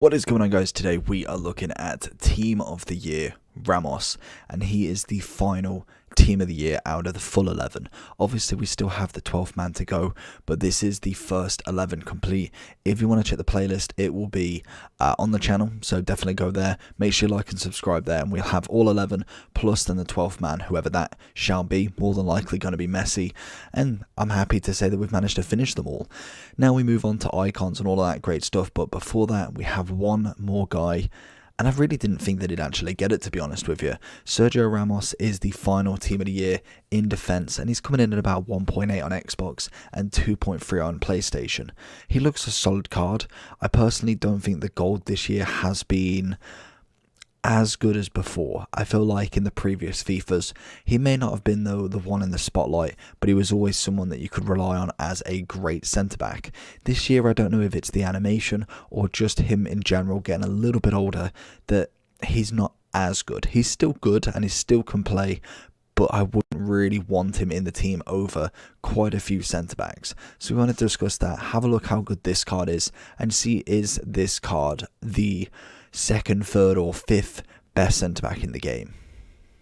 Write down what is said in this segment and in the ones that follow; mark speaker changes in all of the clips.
Speaker 1: What is going on, guys? Today we are looking at Team of the Year Ramos, and he is the final Team of the Year out of the full 11. Obviously we still have the 12th man to go, but this is the first 11 complete. If you want to check the playlist, it will be on the channel, so definitely go there. Make sure you like and subscribe there, and we'll have all 11 plus then the 12th man, whoever that shall be. More than likely going to be Messi, and I'm happy to say that we've managed to finish them all. Now we move on to icons and all of that great stuff, but before that we have one more guy, and I really didn't think that he'd actually get it, to be honest with you. Sergio Ramos is the final Team of the Year in defense, and he's coming in at about 1.8 on Xbox and 2.3 on PlayStation. He looks a solid card. I personally don't think the gold this year has been as good as before. I feel like in the previous FIFAs, he may not have been the one in the spotlight, but he was always someone that you could rely on as a great centre-back. This year, I don't know if it's the animation or just him in general getting a little bit older, that he's not as good. He's still good and he still can play, but I wouldn't really want him in the team over quite a few centre-backs. So we want to discuss that, have a look how good this card is, and see, is this card the second, third or fifth best centre-back in the game.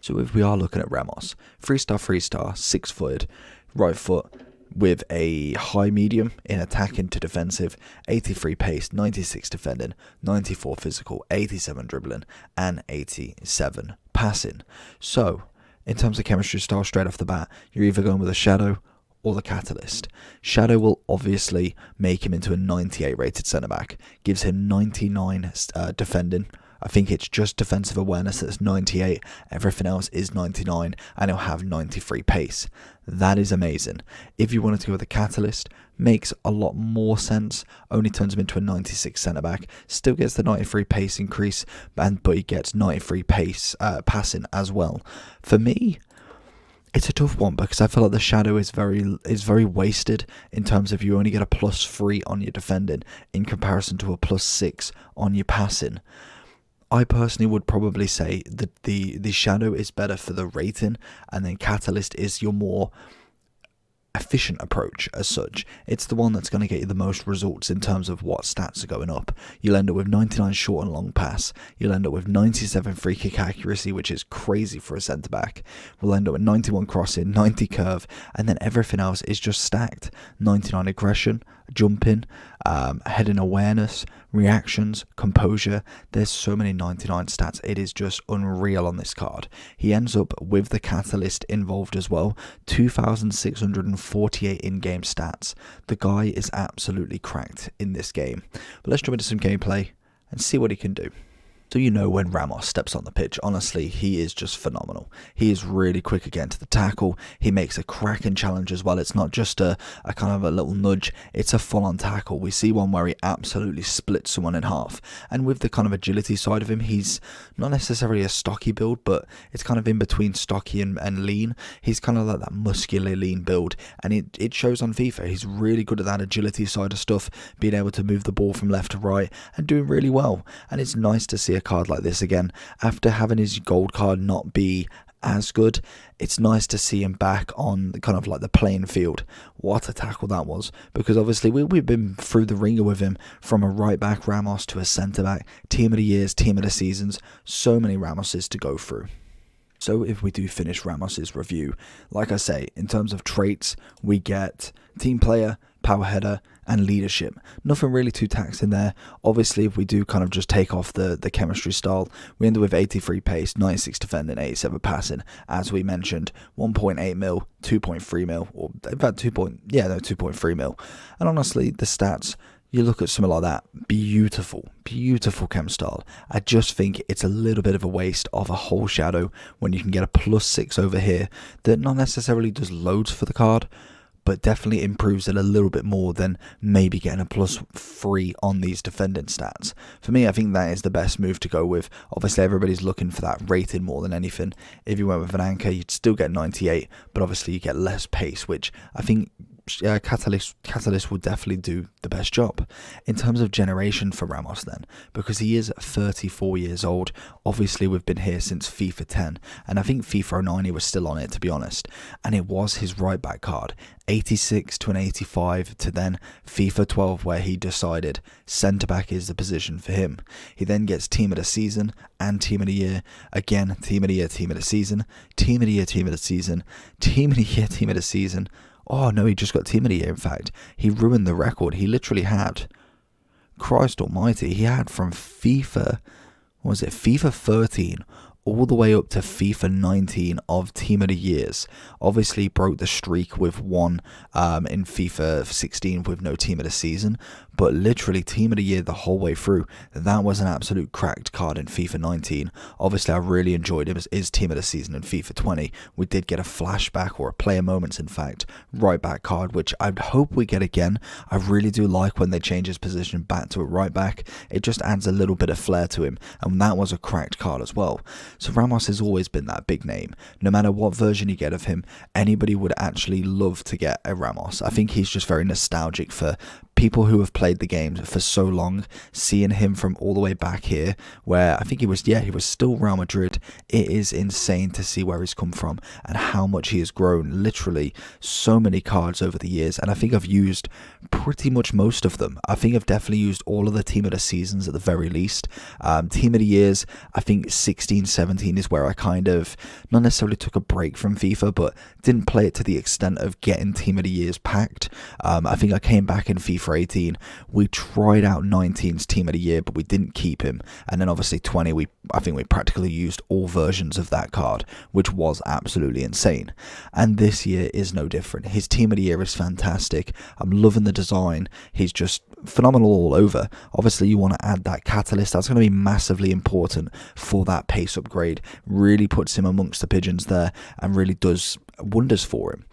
Speaker 1: So if we are looking at Ramos, 3-star, 6-footed, right foot with a high medium in attacking to defensive, 83 pace, 96 defending, 94 physical, 87 dribbling and 87 passing. So in terms of chemistry style, straight off the bat, you're either going with a Shadow or the Catalyst. Shadow will obviously make him into a 98 rated centre-back, gives him 99 defending. I think it's just defensive awareness that's 98, everything else is 99, and he'll have 93 pace. That is amazing. If you wanted to go with the Catalyst, makes a lot more sense, only turns him into a 96 centre-back, still gets the 93 pace increase, but he gets 93 pace passing as well. For me, it's a tough one because I feel like the Shadow is very wasted in terms of you only get a +3 on your defending in comparison to a +6 on your passing. I personally would probably say that the Shadow is better for the rating, and then Catalyst is your more efficient approach as such. It's the one that's going to get you the most results in terms of what stats are going up. You'll end up with 99 short and long pass. You'll end up with 97 free kick accuracy, which is crazy for a centre back. We'll end up with 91 crossing, 90 curve, and then everything else is just stacked. 99 aggression, jumping, heading awareness, reactions, composure. There's so many 99 stats. It is just unreal on this card. He ends up with the Catalyst involved as well. 2,648 in-game stats. The guy is absolutely cracked in this game. But let's jump into some gameplay and see what he can do. So you know, when Ramos steps on the pitch, honestly, he is just phenomenal. He is really quick again to the tackle. He makes a cracking challenge as well. It's not just a kind of a little nudge. It's a full-on tackle. We see one where he absolutely splits someone in half. And with the kind of agility side of him, he's not necessarily a stocky build, but it's kind of in between stocky and lean. He's kind of like that muscular lean build, and it shows on FIFA. He's really good at that agility side of stuff, being able to move the ball from left to right and doing really well. And it's nice to see a card like this again after having his gold card not be as good. It's nice to see him back on kind of like the playing field. What a tackle that was, because obviously we've been through the ringer with him, from a right back Ramos to a centre back, Team of the Years, Team of the Seasons, so many Ramoses to go through. So if we do finish Ramos's review, like I say, in terms of traits, we get team player, power header, and leadership. Nothing really too taxing there. Obviously, if we do kind of just take off the chemistry style, we end up with 83 pace, 96 defending, 87 passing, as we mentioned, 1.8 mil, 2.3 mil, or in fact 2.3 mil. And honestly, the stats, you look at something like that, beautiful chem style. I just think it's a little bit of a waste of a whole Shadow when you can get a +6 over here that not necessarily does loads for the card, but definitely improves it a little bit more than maybe getting a +3 on these defending stats. For me, I think that is the best move to go with. Obviously, everybody's looking for that rating more than anything. If you went with an anchor, you'd still get 98, but obviously you get less pace, which I think Catalyst will definitely do the best job. In terms of generation for Ramos then, because he is 34 years old, obviously we've been here since FIFA 10, and I think FIFA 09 he was still on it, to be honest, and it was his right back card. 86 to an 85 to then FIFA 12 where he decided centre back is the position for him. He then gets team of the season and team of the year, again team of the year, team of the season, team of the year, team of the season, team of the year, team of the season. Oh no, he just got team of the year. In fact, he ruined the record. He literally had, Christ almighty, he had from FIFA 13 all the way up to FIFA 19 of Team of the Years. Obviously broke the streak with one in FIFA 16 with no Team of the Season, but literally Team of the Year the whole way through. That was an absolute cracked card in FIFA 19. Obviously I really enjoyed him as his Team of the Season in FIFA 20. We did get a flashback, or a player moments in fact, right back card, which I'd hope we get again. I really do like when they change his position back to a right back. It just adds a little bit of flair to him, and that was a cracked card as well. So Ramos has always been that big name. No matter what version you get of him, anybody would actually love to get a Ramos. I think he's just very nostalgic for people who have played the game for so long, seeing him from all the way back here, where I think he was still Real Madrid. It is insane to see where he's come from and how much he has grown. Literally so many cards over the years, and I think I've used pretty much most of them. I think I've definitely used all of the Team of the Seasons at the very least. Team of the Years, I think 16, 17 is where I kind of, not necessarily took a break from FIFA, but didn't play it to the extent of getting Team of the Years packed. I think I came back in FIFA 18, we tried out 19's Team of the Year, but we didn't keep him, and then obviously 20, I think we practically used all versions of that card, which was absolutely insane. And this year is no different. His Team of the Year is fantastic. I'm loving the design. He's just phenomenal all over. Obviously you want to add that catalyst. That's going to be massively important for that pace upgrade. Really puts him amongst the pigeons there and really does wonders for him.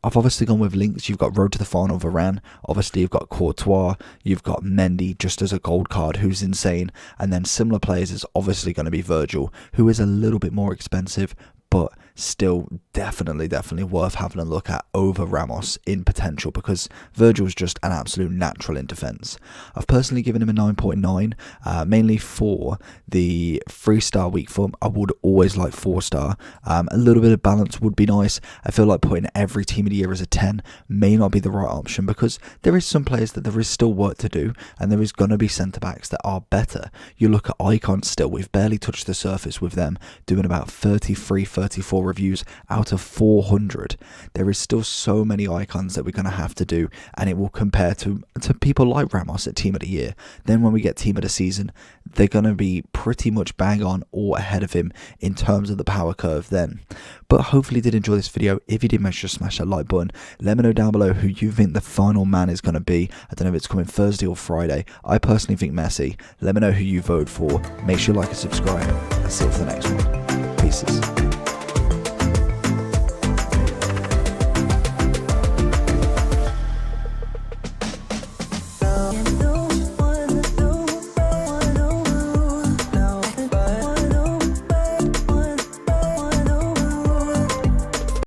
Speaker 1: I've obviously gone with links. You've got Road to the Final Varane. Obviously, you've got Courtois. You've got Mendy just as a gold card, who's insane. And then similar players is obviously going to be Virgil, who is a little bit more expensive, but still definitely worth having a look at over Ramos in potential, because Virgil's just an absolute natural in defence. I've personally given him a 9.9, mainly for the 3-star weak foot. I would always like 4-star. A little bit of balance would be nice. I feel like putting every Team of the Year as a 10 may not be the right option, because there is some players that there is still work to do, and there is going to be centre-backs that are better. You look at Icons still, we've barely touched the surface with them, doing about 33, 34 reviews out of 400. There is still so many Icons that we're going to have to do, and it will compare to people like Ramos at Team of the Year. Then when we get Team of the Season, they're going to be pretty much bang on or ahead of him in terms of the power curve then. But hopefully you did enjoy this video. If you did, make sure to smash that like button. Let me know down below who you think the final man is going to be. I don't know if it's coming Thursday or Friday. I personally think Messi. Let me know who you vote for. Make sure you like and subscribe. And see you for the next one. Peace.